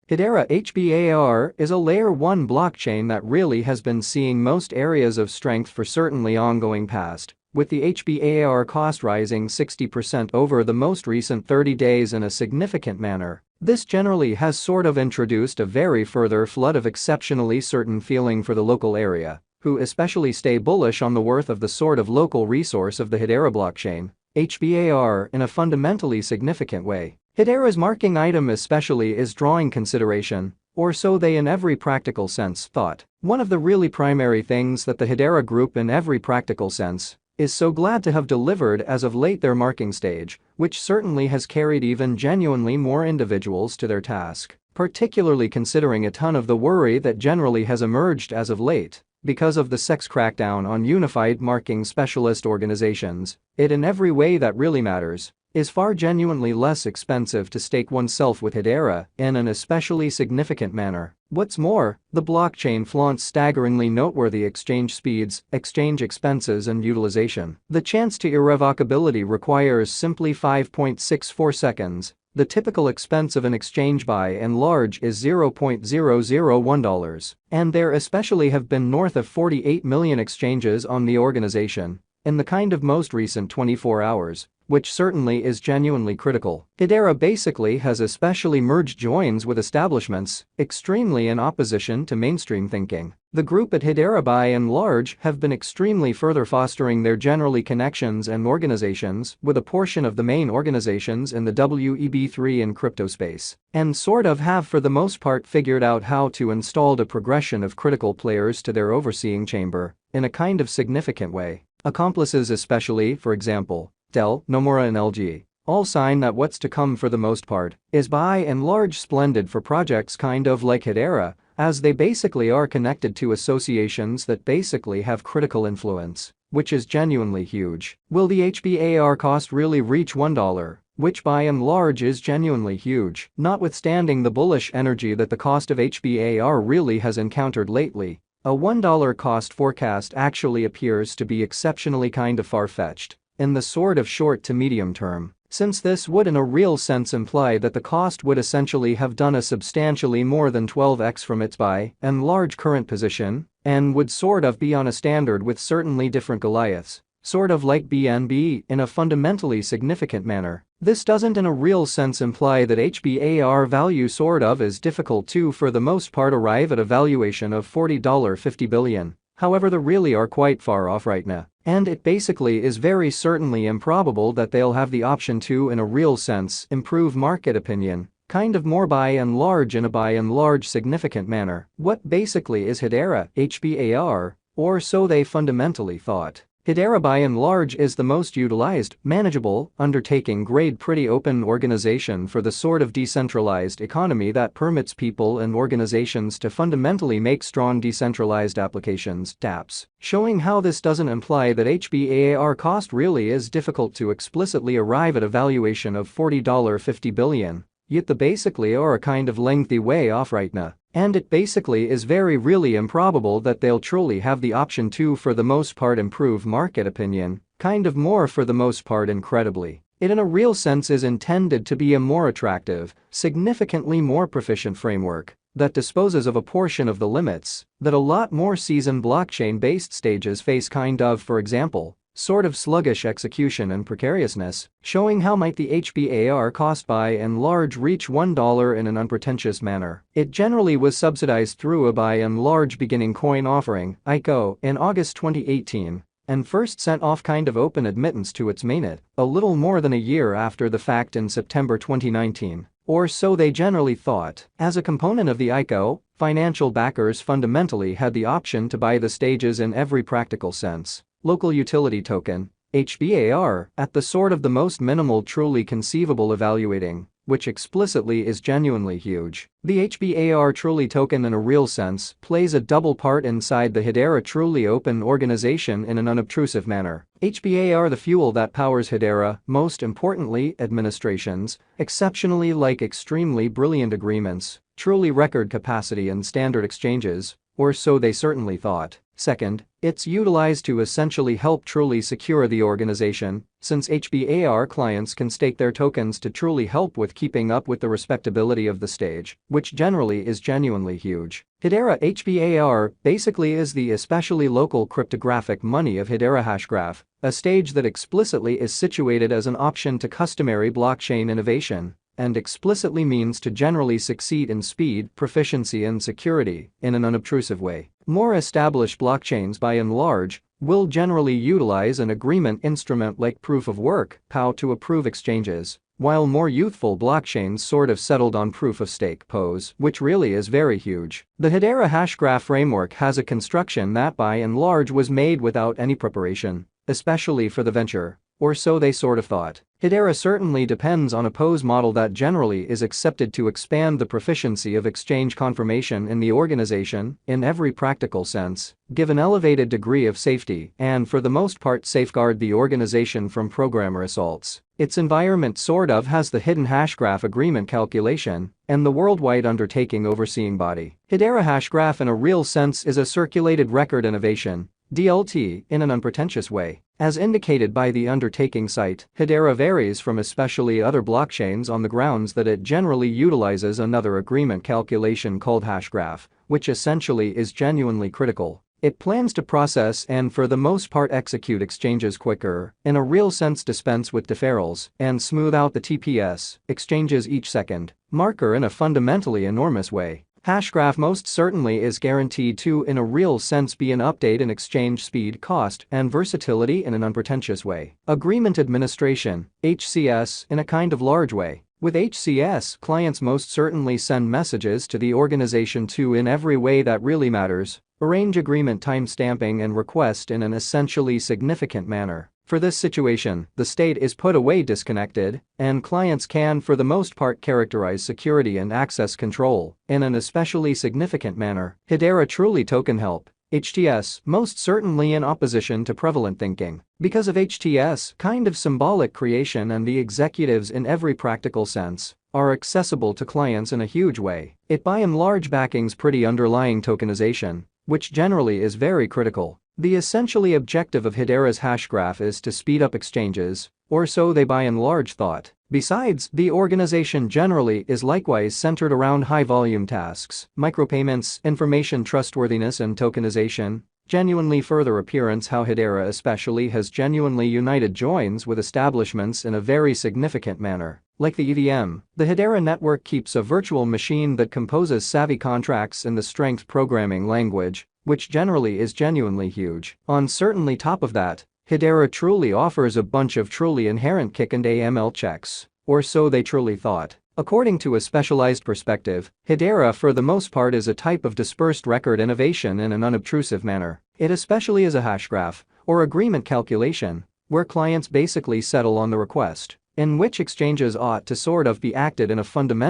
Hedera Hbar is a Layer 1 blockchain that really has been seeing most areas of strength for certainly ongoing past, with the Hbar cost rising 60% over the most recent 30 days in a significant manner. This generally has sort of introduced a very further flood of exceptionally certain feeling for the local area, who especially stay bullish on the worth of the sort of local resource of the Hedera blockchain, Hbar, in a fundamentally significant way. Hedera's marking item especially is drawing consideration, or so they in every practical sense thought. One of the really primary things that the Hedera group in every practical sense is so glad to have delivered as of late their marking stage, which certainly has carried even genuinely more individuals to their task, particularly considering a ton of the worry that generally has emerged as of late because of the sex crackdown on unified marking specialist organizations. It in every way that really matters is far genuinely less expensive to stake oneself with Hedera in an especially significant manner. What's more, the blockchain flaunts staggeringly noteworthy exchange speeds, exchange expenses and utilization. The chance to irrevocability requires simply 5.64 seconds. The typical expense of an exchange by and large is $0.001, and there especially have been north of 48 million exchanges on the organization in the kind of most recent 24 hours, which certainly is genuinely critical. Hedera basically has especially merged joins with establishments extremely in opposition to mainstream thinking. The group at Hedera by and large have been extremely further fostering their generally connections and organizations with a portion of the main organizations in the Web3 and crypto space, and sort of have for the most part figured out how to install a progression of critical players to their overseeing chamber in a kind of significant way. Accomplices especially, for example, Dell, Nomura and LG, all sign that what's to come for the most part is by and large splendid for projects kind of like Hedera, as they basically are connected to associations that basically have critical influence, which is genuinely huge. Will the Hbar cost really reach $1? Which by and large is genuinely huge. Notwithstanding the bullish energy that the cost of Hbar really has encountered lately, a $1 cost forecast actually appears to be exceptionally kind of far-fetched in the sort of short to medium term, since this would in a real sense imply that the cost would essentially have done a substantially more than 12x from its by and large current position and would sort of be on a standard with certainly different Goliaths, sort of like BNB in a fundamentally significant manner. This doesn't in a real sense imply that Hbar value sort of is difficult to for the most part arrive at a valuation of $40-50 billion. However, they really are quite far off right now, and it basically is very certainly improbable that they'll have the option to in a real sense improve market opinion, kind of more by and large in a by and large significant manner. What basically is Hedera Hbar, or so they fundamentally thought. Hedera by and large is the most utilized, manageable, undertaking grade pretty open organization for the sort of decentralized economy that permits people and organizations to fundamentally make strong decentralized applications, dApps, showing how this doesn't imply that Hbar cost really is difficult to explicitly arrive at a valuation of $40-50 billion, yet they basically are a kind of lengthy way off right now. And it basically is very really improbable that they'll truly have the option to for the most part improve market opinion, kind of more for the most part incredibly. It in a real sense is intended to be a more attractive, significantly more proficient framework that disposes of a portion of the limits that a lot more seasoned blockchain-based stages face, kind of, for example, sort of sluggish execution and precariousness, showing how might the Hbar cost by and large reach $1 in an unpretentious manner. It generally was subsidized through a by and large beginning coin offering, ICO, in August 2018, and first sent off kind of open admittance to its mainnet a little more than a year after the fact in September 2019. Or so they generally thought. As a component of the ICO, financial backers fundamentally had the option to buy the stages in every practical sense. Local utility token, Hbar, at the sort of the most minimal truly conceivable evaluating, which explicitly is genuinely huge. The Hbar truly token in a real sense plays a double part inside the Hedera truly open organization in an unobtrusive manner. Hbar the fuel that powers Hedera, most importantly administrations, exceptionally like extremely brilliant agreements, truly record capacity and standard exchanges, or so they certainly thought. Second, it's utilized to essentially help truly secure the organization, since HBAR clients can stake their tokens to truly help with keeping up with the respectability of the stage, which generally is genuinely huge. Hedera HBAR basically is the especially local cryptographic money of Hedera Hashgraph, a stage that explicitly is situated as an option to customary blockchain innovation and explicitly means to generally succeed in speed, proficiency and security in an unobtrusive way. More established blockchains by and large will generally utilize an agreement instrument like proof of work (POW) to approve exchanges, while more youthful blockchains sort of settled on proof of stake (POS), which really is very huge. The Hedera Hashgraph framework has a construction that by and large was made without any preparation, especially for the venture, or so they sort of thought. Hedera certainly depends on a POS model that generally is accepted to expand the proficiency of exchange confirmation in the organization in every practical sense, give an elevated degree of safety, and for the most part safeguard the organization from programmer assaults. Its environment sort of has the hidden hashgraph agreement calculation and the worldwide undertaking overseeing body. Hedera Hashgraph in a real sense is a circulated record innovation (DLT) in an unpretentious way. As indicated by the undertaking site, Hedera varies from especially other blockchains on the grounds that it generally utilizes another agreement calculation called hashgraph, which essentially is genuinely critical. It plans to process and for the most part execute exchanges quicker, in a real sense dispense with deferrals, and smooth out the TPS exchanges each second marker in a fundamentally enormous way. Hashgraph most certainly is guaranteed to in a real sense be an update in exchange speed, cost, and versatility in an unpretentious way. Agreement administration, HCS, in a kind of large way. With HCS, clients most certainly send messages to the organization to in every way that really matters, arrange agreement timestamping and request in an essentially significant manner. For this situation, the state is put away disconnected, and clients can for the most part characterize security and access control in an especially significant manner. Hedera truly token help. HTS, most certainly in opposition to prevalent thinking. Because of HTS, kind of symbolic creation and the executives in every practical sense are accessible to clients in a huge way. It by and large backings pretty underlying tokenization, which generally is very critical. The essentially objective of Hedera's hashgraph is to speed up exchanges, or so they by and large thought. Besides, the organization generally is likewise centered around high-volume tasks, micropayments, information trustworthiness and tokenization. Genuinely further appearance how Hedera especially has genuinely united joins with establishments in a very significant manner. Like the EVM, the Hedera network keeps a virtual machine that composes savvy contracts in the strength programming language, which generally is genuinely huge. On certainly top of that, Hedera truly offers a bunch of truly inherent kick and AML checks, or so they truly thought. According to a specialized perspective, Hedera for the most part is a type of dispersed record innovation in an unobtrusive manner. It especially is a hashgraph, or agreement calculation, where clients basically settle on the request, in which exchanges ought to sort of be acted in a fundamental